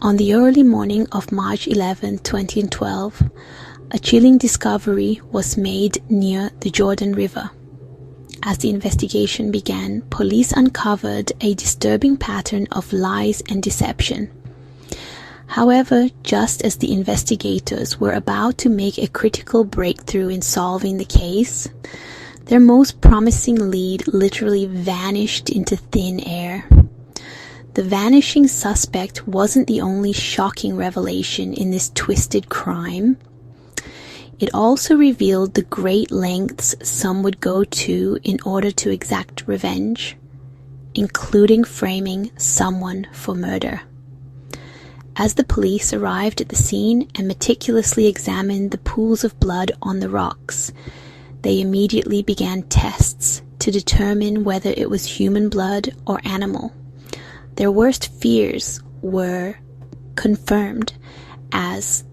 On the early morning of March 11, 2012, a chilling discovery was made near the Jordan River. As the investigation began, police uncovered a disturbing pattern of lies and deception. However, just as the investigators were about to make a critical breakthrough in solving the case, their most promising lead literally vanished into thin air. The vanishing suspect wasn't the only shocking revelation in this twisted crime. It also revealed the great lengths some would go to in order to exact revenge, including framing someone for murder. As the police arrived at the scene and meticulously examined the pools of blood on the rocks, they immediately began tests to determine whether it was human blood or animal. Their worst fears were confirmed as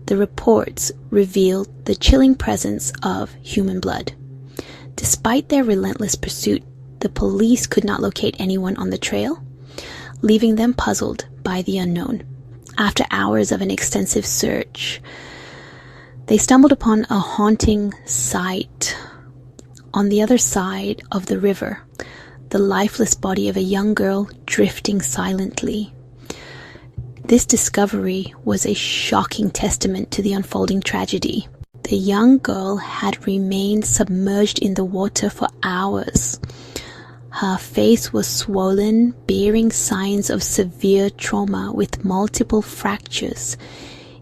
the reports revealed the chilling presence of human blood. Despite their relentless pursuit, the police could not locate anyone on the trail, leaving them puzzled by the unknown. After hours of an extensive search, they stumbled upon a haunting sight. On the other side of the river, the lifeless body of a young girl drifting silently. This discovery was a shocking testament to the unfolding tragedy. The young girl had remained submerged in the water for hours. Her face was swollen, bearing signs of severe trauma with multiple fractures,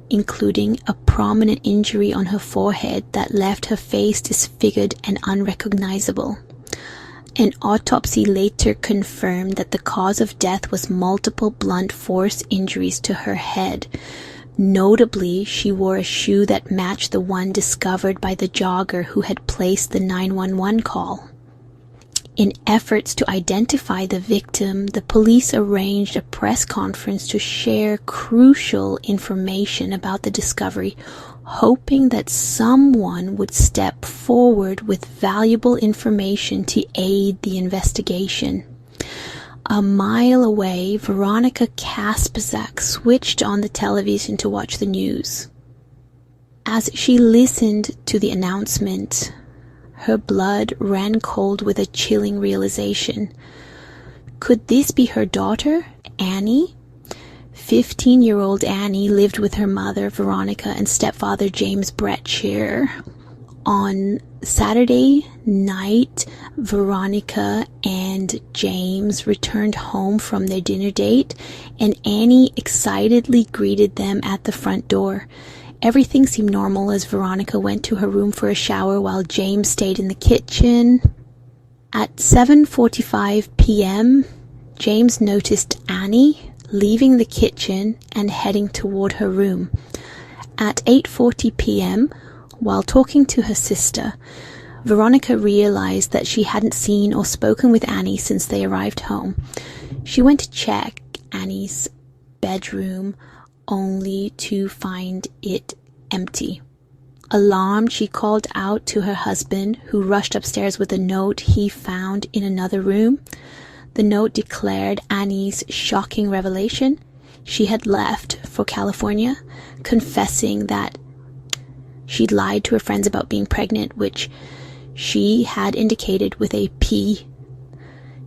including a prominent injury on her forehead that left her face disfigured and unrecognizable. An autopsy later confirmed that the cause of death was multiple blunt force injuries to her head. Notably, she wore a shoe that matched the one discovered by the jogger who had placed the 911 call. In efforts to identify the victim, the police arranged a press conference to share crucial information about the discovery, hoping that someone would step forward with valuable information to aid the investigation. A mile away, Veronica Kasprzak switched on the television to watch the news. As she listened to the announcement, her blood ran cold with a chilling realization. Could this be her daughter, Annie? 15-year-old Annie lived with her mother, Veronica, and stepfather, James Bretcher. On Saturday night, Veronica and James returned home from their dinner date, and Annie excitedly greeted them at the front door. Everything seemed normal as Veronica went to her room for a shower while James stayed in the kitchen. At 7:45 p.m., James noticed Annie leaving the kitchen and heading toward her room. At 8:40 p.m., while talking to her sister, Veronica realized that she hadn't seen or spoken with Annie since they arrived home. She went to check Annie's bedroom only to find it empty. Alarmed, she called out to her husband, who rushed upstairs with a note he found in another room. The note declared Annie's shocking revelation. She had left for California, confessing that she'd lied to her friends about being pregnant, which she had indicated with a P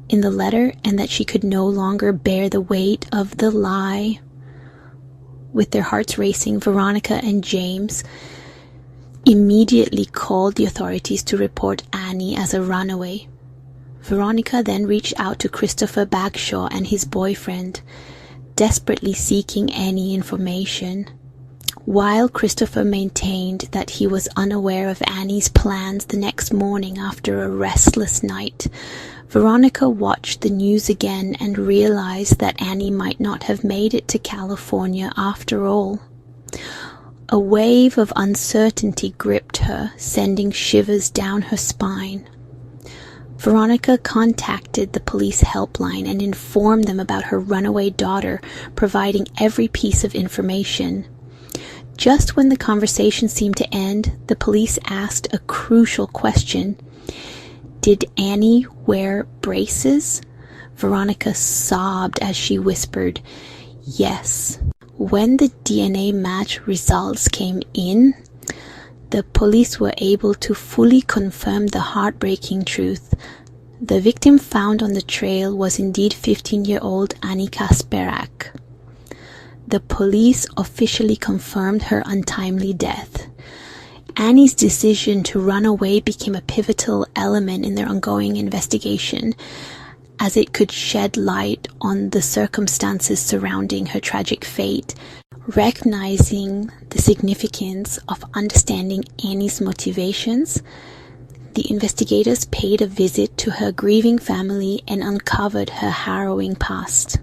in the letter, and that she could no longer bear the weight of the lie. With their hearts racing, Veronica and James immediately called the authorities to report Annie as a runaway. Veronica then reached out to Christopher Bagshaw and his boyfriend, desperately seeking any information. While Christopher maintained that he was unaware of Annie's plans the next morning after a restless night, Veronica watched the news again and realized that Annie might not have made it to California after all. A wave of uncertainty gripped her, sending shivers down her spine. Veronica contacted the police helpline and informed them about her runaway daughter, providing every piece of information. Just when the conversation seemed to end, the police asked a crucial question. Did Annie wear braces? Veronica sobbed as she whispered, "Yes." when the DNA match results came in, the police were able to fully confirm the heartbreaking truth. The victim found on the trail was indeed 15-year-old Annie Kasprzak. The police officially confirmed her untimely death. Annie's decision to run away became a pivotal element in their ongoing investigation, as it could shed light on the circumstances surrounding her tragic fate. Recognizing the significance of understanding Annie's motivations, the investigators paid a visit to her grieving family and uncovered her harrowing past.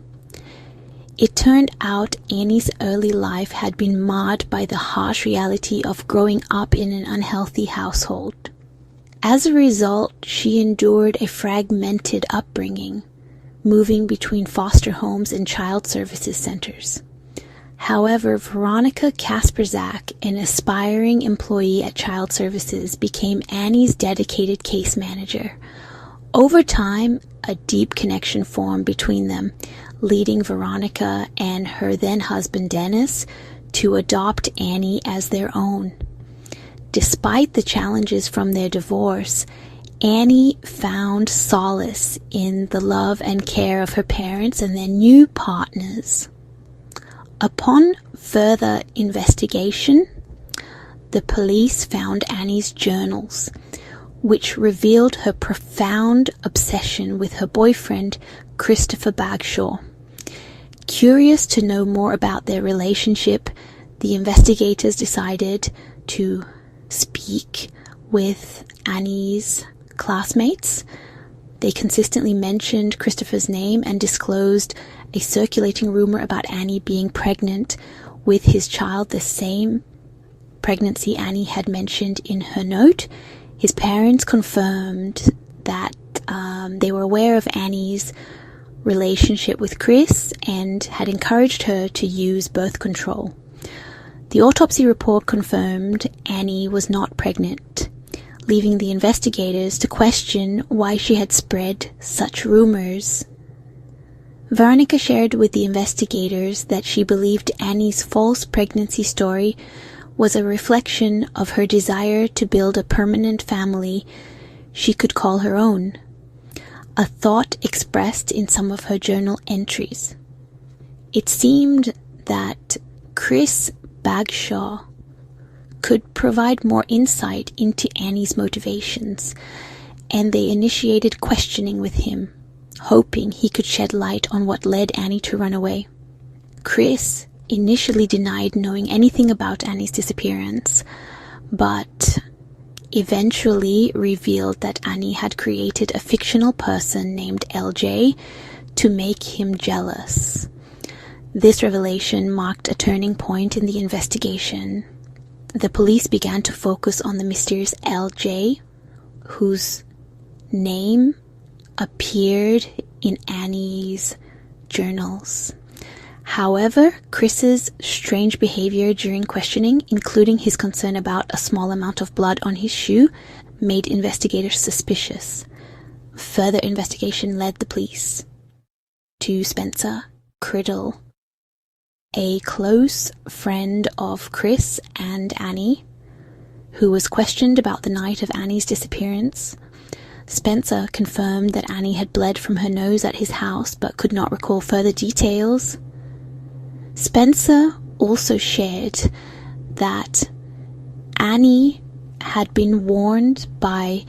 It turned out Annie's early life had been marred by the harsh reality of growing up in an unhealthy household. As a result, she endured a fragmented upbringing, moving between foster homes and child services centers. However, Veronica Kasprzak, an aspiring employee at Child Services, became Annie's dedicated case manager. Over time, a deep connection formed between them, leading Veronica and her then-husband Dennis to adopt Annie as their own. Despite the challenges from their divorce, Annie found solace in the love and care of her parents and their new partners. Upon further investigation, the police found Annie's journals, which revealed her profound obsession with her boyfriend, Christopher Bagshaw. Curious to know more about their relationship, the investigators decided to speak with Annie's classmates. They consistently mentioned Christopher's name and disclosed a circulating rumor about Annie being pregnant with his child, the same pregnancy Annie had mentioned in her note. His parents confirmed that they were aware of Annie's relationship with Chris and had encouraged her to use birth control. The autopsy report confirmed Annie was not pregnant, leaving the investigators to question why she had spread such rumors. Veronica shared with the investigators that she believed Annie's false pregnancy story was a reflection of her desire to build a permanent family she could call her own, a thought expressed in some of her journal entries. It seemed that Chris Bagshaw could provide more insight into Annie's motivations, and they initiated questioning with him, hoping he could shed light on what led Annie to run away. Chris initially denied knowing anything about Annie's disappearance, but eventually revealed that Annie had created a fictional person named LJ to make him jealous. This revelation marked a turning point in the investigation. The police began to focus on the mysterious LJ, whose name appeared in Annie's journals. However, Chris's strange behavior during questioning, including his concern about a small amount of blood on his shoe, made investigators suspicious. Further investigation led the police to Spencer Criddle, a close friend of Chris and Annie, who was questioned about the night of Annie's disappearance. Spencer confirmed that Annie had bled from her nose at his house but could not recall further details. Spencer also shared that Annie had been warned by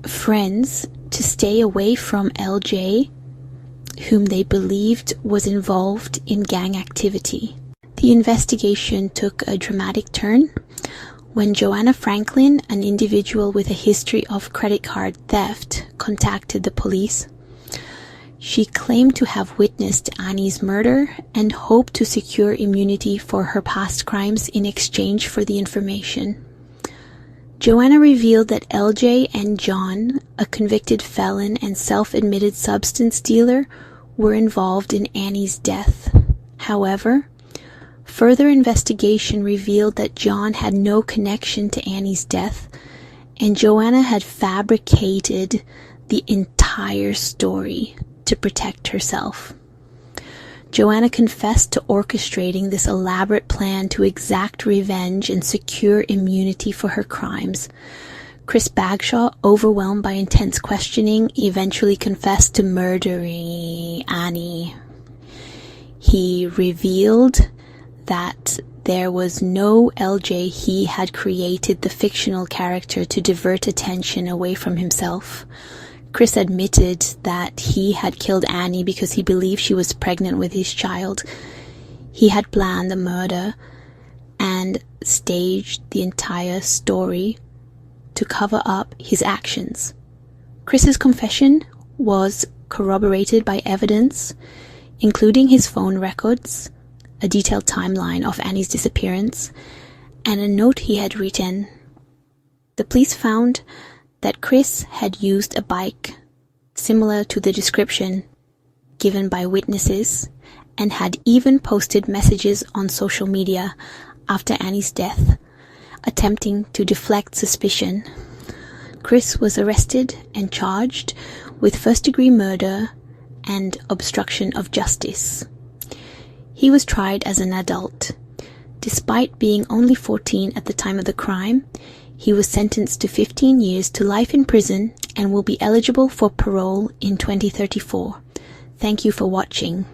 friends to stay away from LJ, whom they believed was involved in gang activity. The investigation took a dramatic turn when Joanna Franklin, an individual with a history of credit card theft, contacted the police. She claimed to have witnessed Annie's murder and hoped to secure immunity for her past crimes in exchange for the information. Joanna revealed that LJ and John, a convicted felon and self-admitted substance dealer, were involved in Annie's death. However, further investigation revealed that John had no connection to Annie's death, and Joanna had fabricated the entire story to protect herself. Joanna confessed to orchestrating this elaborate plan to exact revenge and secure immunity for her crimes. Chris Bagshaw, overwhelmed by intense questioning, eventually confessed to murdering Annie. He revealed that there was no LJ. He had created the fictional character to divert attention away from himself. Chris admitted that he had killed Annie because he believed she was pregnant with his child. He had planned the murder and staged the entire story to cover up his actions. Chris's confession was corroborated by evidence, including his phone records, a detailed timeline of Annie's disappearance, and a note he had written. The police found that Chris had used a bike similar to the description given by witnesses and had even posted messages on social media after Annie's death, attempting to deflect suspicion. Chris was arrested and charged with first-degree murder and obstruction of justice. He was tried as an adult. Despite being only 14 at the time of the crime, he was sentenced to 15 years to life in prison and will be eligible for parole in 2034. Thank you for watching.